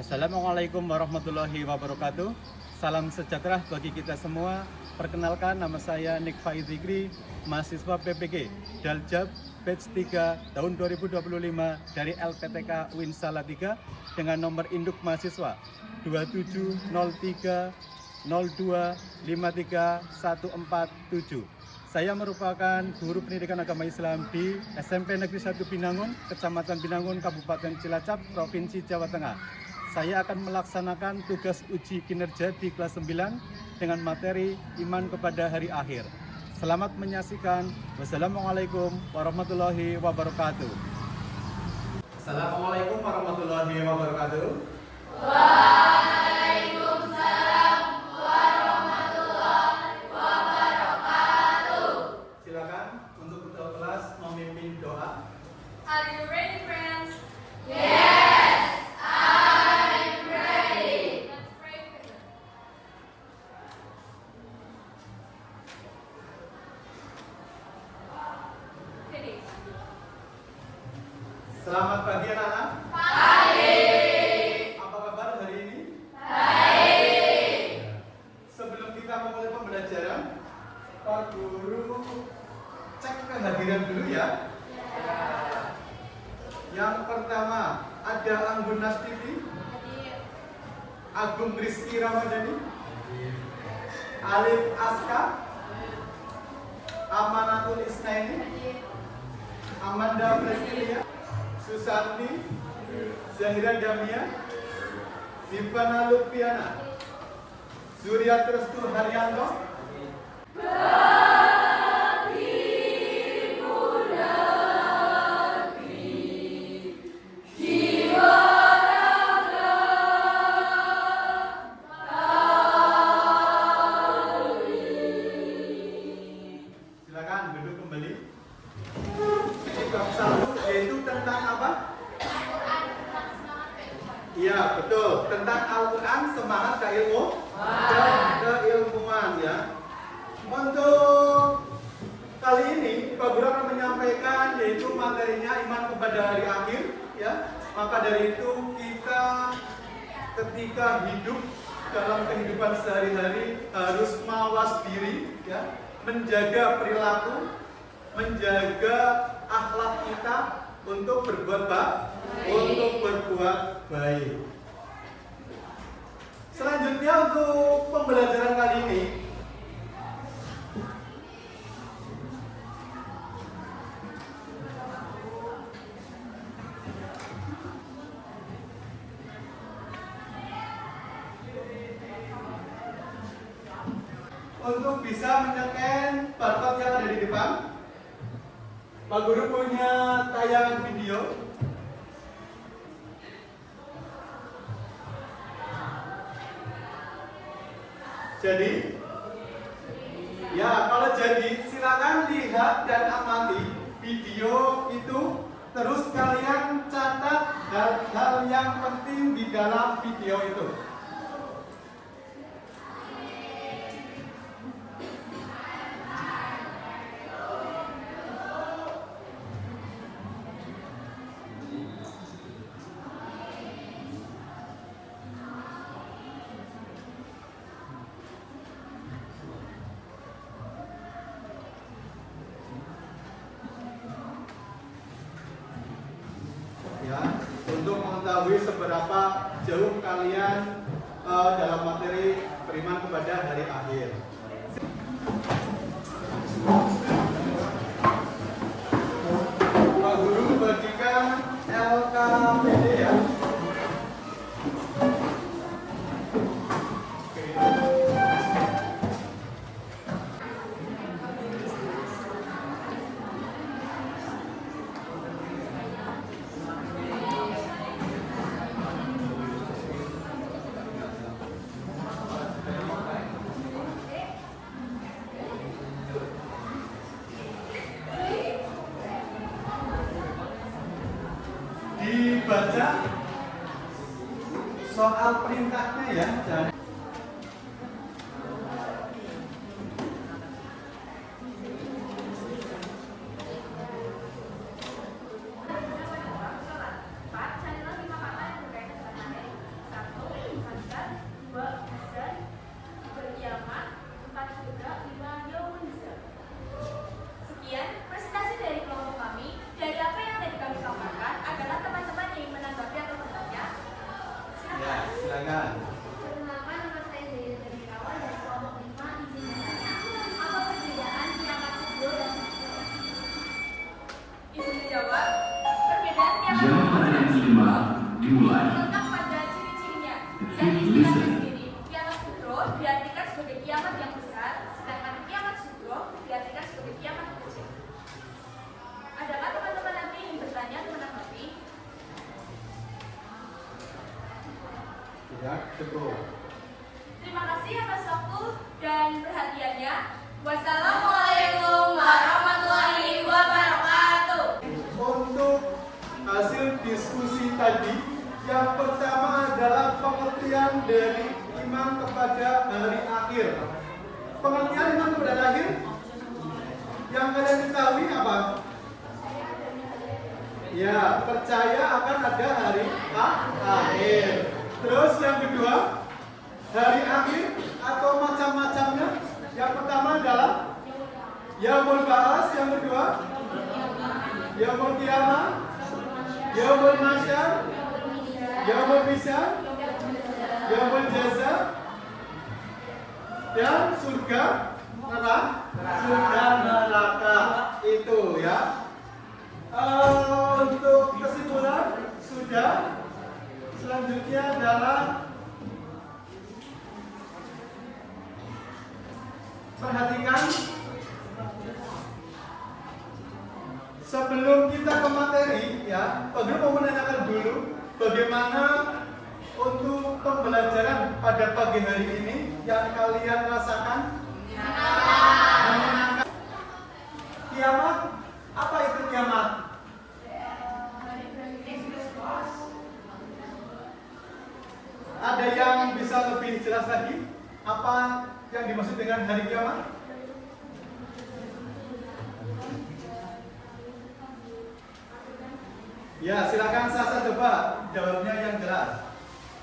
Assalamualaikum warahmatullahi wabarakatuh. Salam sejahtera bagi kita semua. Perkenalkan, nama saya Nik Faiz Zikri, mahasiswa PPG Daljab batch 3 tahun 2025 dari LPTK UIN Salatiga dengan nomor induk mahasiswa 270302531447. Saya merupakan guru pendidikan agama Islam di SMP Negeri 1 Binangun, Kecamatan Binangun, Kabupaten Cilacap, Provinsi Jawa Tengah. Saya akan melaksanakan tugas uji kinerja di kelas 9 dengan materi iman kepada hari akhir. Selamat menyaksikan. Wassalamualaikum warahmatullahi wabarakatuh. Assalamualaikum warahmatullahi wabarakatuh. Waalaikumsalam warahmatullahi wabarakatuh. Silakan untuk ketua kelas memimpin doa. Are you ready, friends? Yes, I'm ready. Let's pray together. Finish. Selamat pagi anak-anak. Pagi. Apa kabar hari ini? Baik. Sebelum kita memulai pembelajaran, Pak Guru cek kehadiran dulu ya. Yang pertama, ada Anggun Nastiti, Agung Rizky Ramadhani, Alif Aska, Amanatul Isnaini, Amanda Presilia, Susanti, Zahira Damia, Zivana Lutfiana, Surya Trestu Haryanto, silakan duduk kembali. Ini bab 1 yaitu tentang apa? Iya, betul. Tentang Al-Quran, semangat keilmuan ya. Untuk kali ini Pak Guru akan menyampaikan yaitu materinya iman kepada hari akhir ya. Maka dari itu kita ketika hidup dalam kehidupan sehari-hari harus mawas diri ya, menjaga perilaku, menjaga akhlak kita untuk berbuat baik. Selanjutnya untuk pembelajaran kali ini untuk bisa menekan barcode yang ada di depan, Pak Guru punya tayangan video. Jadi, ya kalau jadi silakan lihat dan amati video itu. Terus kalian catat hal-hal yang penting di dalam video itu. Ya, untuk mengetahui seberapa jauh kalian dalam materi beriman kepada hari akhir. Pak Guru bagikan LKPD ya. Dibaca soal perintahnya ya. Jangan Ya, silakan. Perkenalkan, nama saya Zahida Darmirawan dari kelompok 5. Izin bertanya, apa perbedaan kiamat kubro dan sukro? Izin menjawab. Perbedaan kiamat Jawaban yang kelima dimulai. terletak pada ciri-cirinya. Dan istilahnya sendiri, kiamat kubro diartikan sebagai kiamat yang besar, sedangkan kiamat sukro diartikan sebagai kiamat yang kecil. Adakah teman-teman nanti yang bertanya menanggapi? Ya, cukup. Terima kasih atas waktu dan perhatiannya. Wassalamualaikum warahmatullahi wabarakatuh. Untuk hasil diskusi tadi, yang pertama adalah pengertian dari iman kepada hari akhir. Pengertian iman kepada hari akhir yang kalian ketahui apa? Ya, percaya akan ada hari akhir. Terus yang kedua, hari akhir atau macam-macamnya. Yang pertama adalah yaumul ba'ats, yang kedua yaumul qiyamah, yaumul mahsyar, yaumul hisab, yaumul jaza, dan surga neraka itu ya. Untuk kesimpulan sudah. Selanjutnya adalah perhatikan sebelum kita ke materi ya, Pak mau menanyakan dulu bagaimana untuk pembelajaran pada pagi hari ini yang kalian rasakan. Menyenangkan. Kiamat, apa itu kiamat? Ada yang bisa lebih jelas lagi apa yang dimaksud dengan hari kiamat? Ya, silakan Sasa coba jawabnya yang jelas.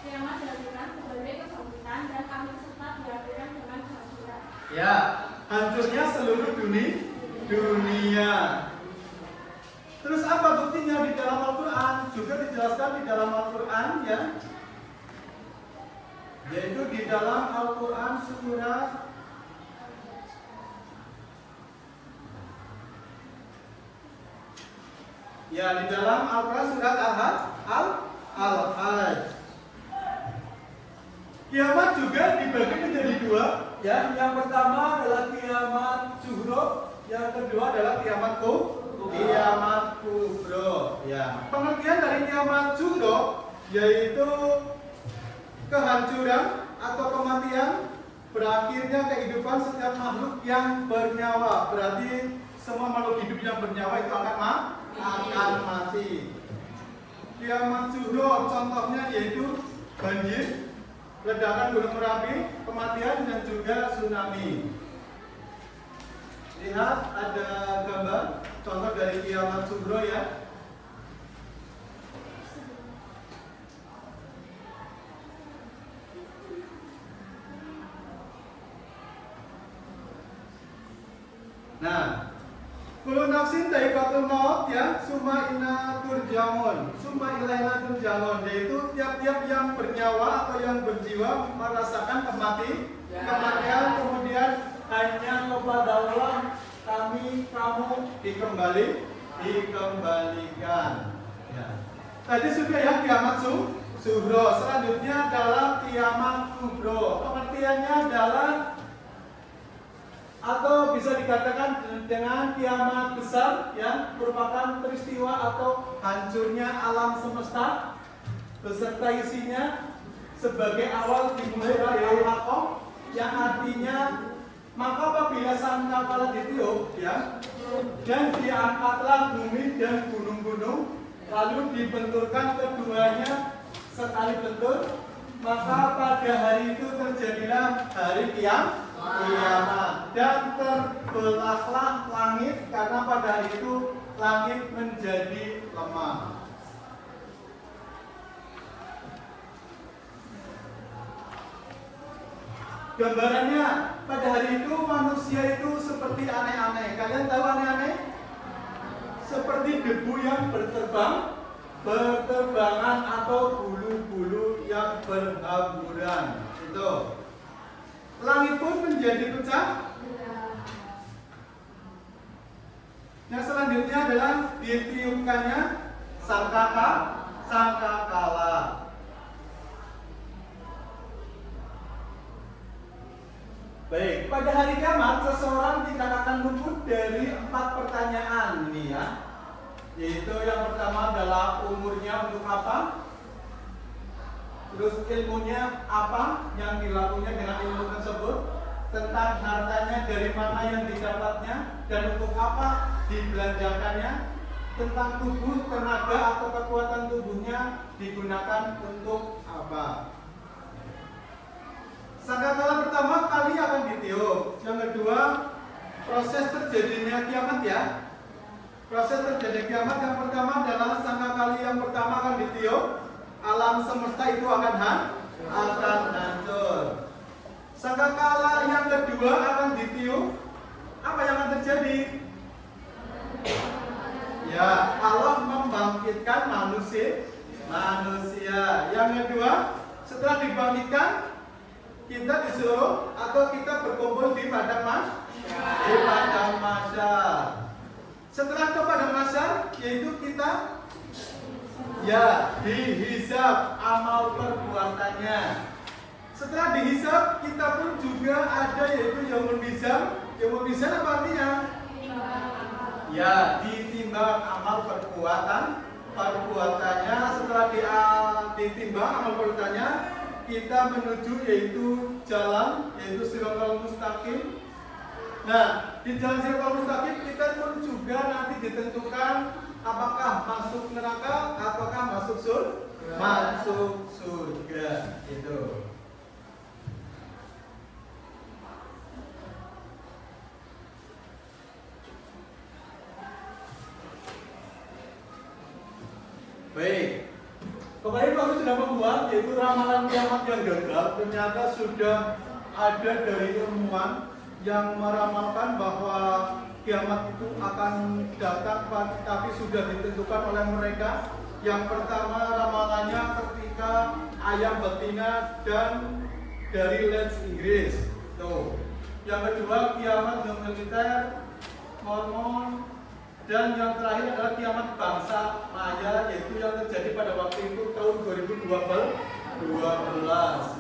Kiamat diartikan sebagai kesakitan dan kami sempat diartikan dengan kehancuran. Ya, hancurnya seluruh dunia. Terus apa buktinya di dalam Al-Quran? Juga dijelaskan di dalam Al-Quran ya. Yaitu di dalam Al-Quran surat ya, di dalam Al-Quran surat Al-Hajj. Kiamat juga dibagi menjadi dua ya. Yang pertama adalah kiamat sughra, yang kedua adalah kiamat kubro ya. Pengertian dari kiamat sughra yaitu kehancuran atau kematian, berakhirnya kehidupan setiap makhluk yang bernyawa. Berarti semua makhluk hidup yang bernyawa itu akan mati. Kiamat sughra contohnya yaitu banjir, ledakan gunung Merapi, kematian dan juga tsunami. Lihat ada gambar contoh dari kiamat sughra ya. Nah, kullu nafsin dha'iqatul maut ya, summa inna turja'un. Summa ilaina turja'un, yaitu tiap-tiap yang bernyawa atau yang berjiwa merasakan kematian, kemudian hanya kepada Allah kamu dikembalikan. Ya. Tadi sudah ya kiamat sughra. Selanjutnya adalah kiamat kubro. Pengertiannya adalah atau bisa dikatakan dengan kiamat besar yang merupakan peristiwa atau hancurnya alam semesta beserta isinya sebagai awal dimulai al-haqqah, yang artinya maka apabila sangkakala ditiup ya, dan diangkatlah bumi dan gunung-gunung, lalu dibenturkan keduanya sekali bentur, maka pada hari itu terjadilah hari kiamat dan terbelahlah langit, karena pada hari itu langit menjadi lemah. Gambarannya pada hari itu manusia itu seperti aneh-aneh. Kalian tahu aneh-aneh? Seperti debu yang berterbangan atau bulu-bulu yang berhamburan. Itu. Langit pun menjadi pecah. Yang selanjutnya adalah ditiupkannya sangkakala. Baik, pada hari kiamat seseorang tidak akan luput dari 4 pertanyaan ini ya. Yaitu yang pertama adalah umurnya untuk apa? Terus ilmunya apa yang dilakukannya dengan ilmu tersebut? Tentang hartanya dari mana yang didapatnya dan untuk apa dibelanjakannya? Tentang tubuh, tenaga atau kekuatan tubuhnya digunakan untuk apa? Sangkakala pertama kali akan ditiup. Yang kedua, proses terjadinya kiamat ya. Proses terjadi kiamat yang pertama adalah sangkakala yang pertama akan ditiup. Alam semesta itu akan hancur. Sangkakala yang kedua akan ditiup. Apa yang akan terjadi? Ya, Allah membangkitkan manusia. Yang kedua, setelah dibangkitkan, kita disuruh atau kita berkumpul di padang mahsyar. Setelah ke padang mahsyar, yaitu kita ya dihisab amal perbuatannya. Setelah dihisab, kita pun juga ada yaitu yaumul mizan. Yaumul mizan apa artinya? Ya, ditimbang amal perbuatannya. Setelah ditimbang amal perbuatannya, kita menuju yaitu jalan, yaitu Shiratal Mustaqim. Nah, di jalan Shiratal Mustaqim kita pun juga nanti ditentukan apakah masuk neraka ataukah masuk surga. Itu. Baik. Kemarin kami sudah membuat yaitu ramalan kiamat yang gagal. Ternyata sudah ada dari ilmuwan yang meramalkan bahwa kiamat itu akan datang, tapi sudah ditentukan oleh mereka. Yang pertama ramalannya ketika ayam betina dan dari Leeds Inggris. Tuh. Yang kedua kiamat militer, Mormon. Dan yang terakhir adalah kiamat bangsa Maya, yaitu yang terjadi pada waktu itu tahun 2012.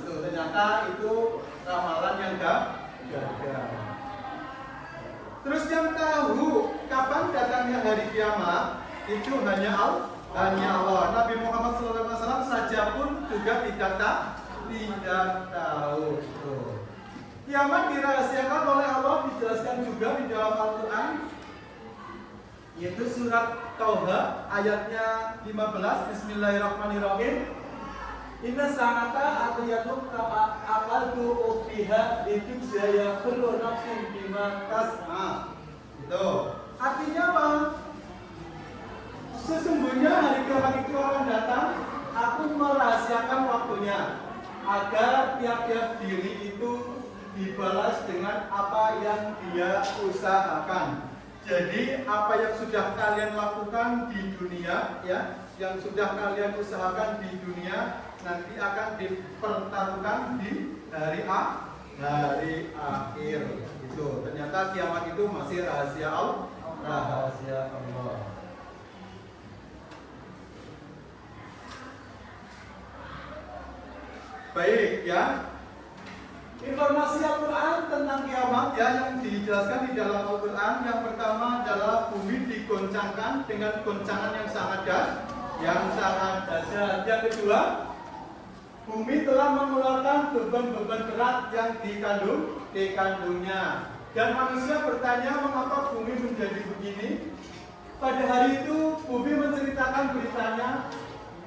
Itu ternyata itu ramalan yang gagal. Terus yang tahu kapan datangnya hari kiamat itu hanya Allah. Nabi Muhammad SAW saja pun juga tidak tahu. Kiamat dirahasiakan oleh Allah, dijelaskan juga di dalam Al-Quran. Yaitu surat Tauba ayatnya 15. Bismillahirrahmanirrahim. Inna sanata atiyatun akaltu ufiha litujzaya kullu nafsin bima tas'a. Itu artinya apa? Sesungguhnya hari kiamat itu akan datang. Aku merahasiakan waktunya agar tiap-tiap diri itu dibalas dengan apa yang dia usahakan. Jadi apa yang sudah kalian lakukan di dunia ya, yang sudah kalian usahakan di dunia nanti akan dipertaruhkan di hari akhir. Itu ternyata kiamat itu masih rahasia Allah. Baik ya. Informasi Al-Quran tentang kiamat ya yang dijelaskan di dalam Al-Quran. Yang pertama adalah bumi digoncangkan dengan goncangan yang sangat dahsyat. Yang kedua, bumi telah mengeluarkan beban-beban berat yang dikandungnya. Dan manusia bertanya mengapa bumi menjadi begini. Pada hari itu bumi menceritakan beritanya.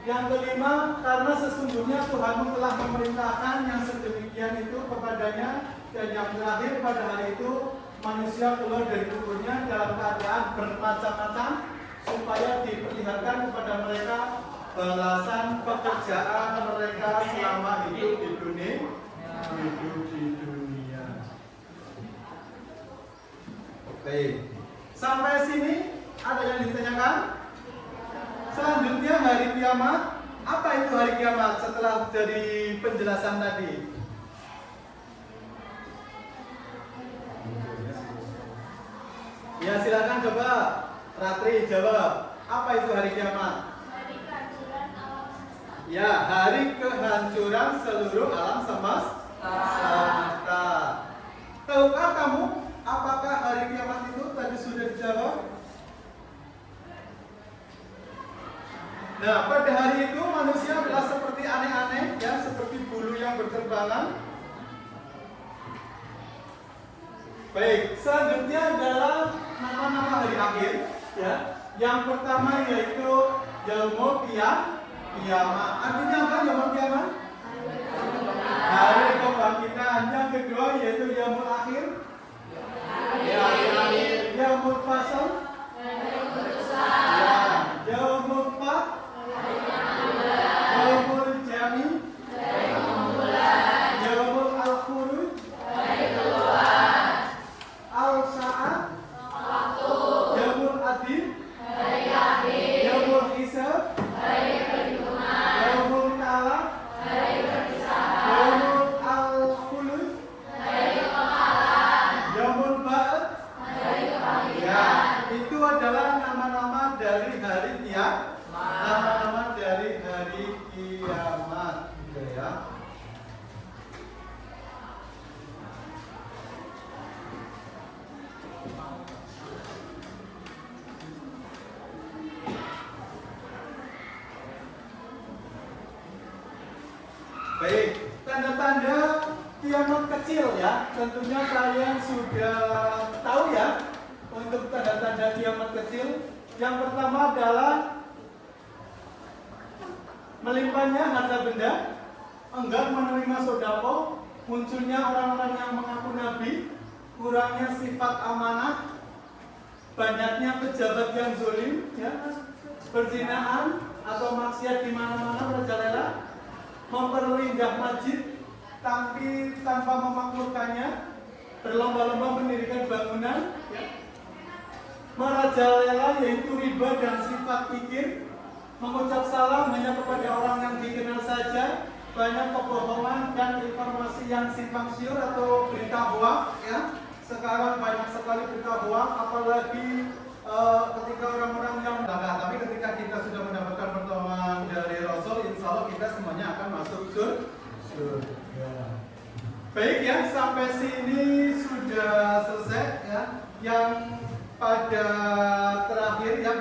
Yang kelima, karena sesungguhnya Tuhanmu telah memerintahkan yang sedemikian itu kepadanya. Dan yang terakhir, pada hari itu manusia keluar dari kuburnya dalam keadaan bermacam-macam, supaya diperlihatkan kepada mereka balasan pekerjaan mereka selama hidup di dunia. Baik, sampai sini ada yang ditanyakan? Selanjutnya hari kiamat Apa itu hari kiamat setelah dari penjelasan tadi? Ya silakan coba Ratri jawab. Apa itu hari kiamat? Hari kehancuran alam semesta. Ya, hari kehancuran seluruh alam semesta. Tahukah kamu apakah hari kiamat itu tadi sudah dijawab? Nah, pada hari itu manusia adalah seperti aneh-aneh, ya, seperti bulu yang berterbangan. Baik, selanjutnya adalah nama-nama hari akhir, ya. Yang pertama yaitu Yaumul Qiyamah. Artinya apa Yaumul Qiyamah? Hari kebangkitan. Yang kedua yaitu Yaumul Akhir. Ya, akhir. Yaumul Fasal. Ya, Yaumul Fat. Yaumul Jami. Yaumul Al-Khuruj. Al-Sa'at. Yaumul Adil. Yaumul Hisab. Yaumul Talaq. Yaumul Al-Khulud. Yaumul Ba'ad. Ya, itu adalah nama-nama dari hari kiamat. Nama-nama dari hari kiamat, gitu ya. Baik, tanda-tanda kiamat kecil ya. Tentunya kalian sudah tahu ya untuk tanda-tanda kiamat kecil. Yang pertama adalah melimpahnya harta benda, enggan menerima sodako, munculnya orang-orang yang mengaku nabi, kurangnya sifat amanah, banyaknya pejabat yang zalim, ya, perzinahan atau maksiat di mana-mana merajalela, memperindah masjid tapi tanpa memakmurkannya, berlomba-lomba mendirikan bangunan, ya, merajalela yaitu riba dan sifat pikir, mengucap salam hanya kepada orang yang dikenal saja, banyak kebohongan dan informasi yang simpang siur atau berita hoax, ya. Sekarang banyak sekali berita hoax, apalagi ketika orang-orang yang tapi ketika kita sudah mendapatkan pertolongan dari Rasul, insya Allah kita semuanya akan masuk surga. Baik ya, sampai sini sudah selesai ya. Yang pada terakhir ya,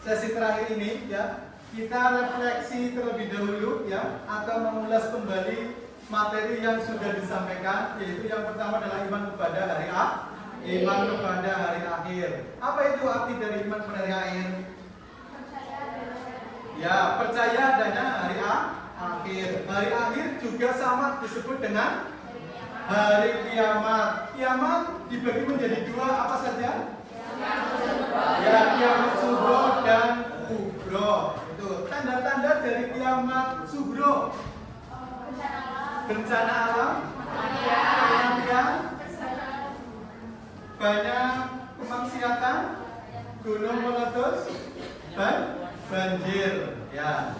sesi terakhir ini ya, kita refleksi terlebih dahulu ya, atau mengulas kembali materi yang sudah disampaikan, yaitu yang pertama adalah iman kepada hari akhir. Iman kepada hari akhir. Apa itu arti dari iman kepada hari akhir? Ya, percaya adanya hari akhir. Hari akhir juga sama disebut dengan hari kiamat. Kiamat dibagi menjadi dua, apa saja? Ya, kiamat sughra dan kubro. Itu tanda-tanda dari kiamat sughra. Bencana alam, kematian, banyak kemaksiatan, gunung meletus, banjir. Ya.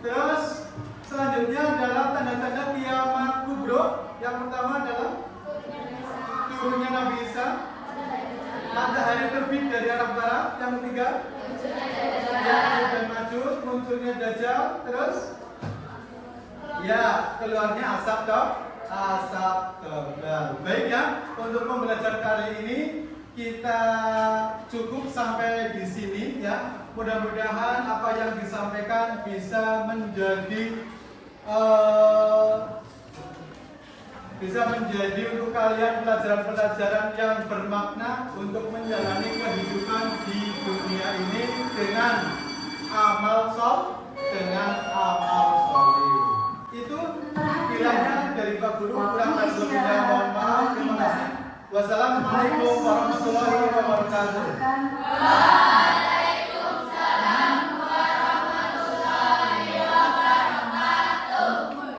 Terus selanjutnya adalah tanda-tanda kiamat kubro. Yang pertama adalah turunnya Nabi Isa, matahari terbit dari arah barat. Yang ketiga, Ya'juj dan Ma'juj, munculnya Dajjal. Terus, ya, keluarnya asap tebal. Baik ya, untuk pembelajaran kali ini kita cukup sampai di sini ya. Mudah-mudahan apa yang disampaikan bisa menjadi untuk kalian pelajaran-pelajaran yang bermakna untuk menjalani kehidupan di dunia ini dengan amal soleh. Itu kiranya dari Pak Guru, kurang lebihnya mohon maaf. Terima kasih. Wassalamualaikum warahmatullahi wabarakatuh.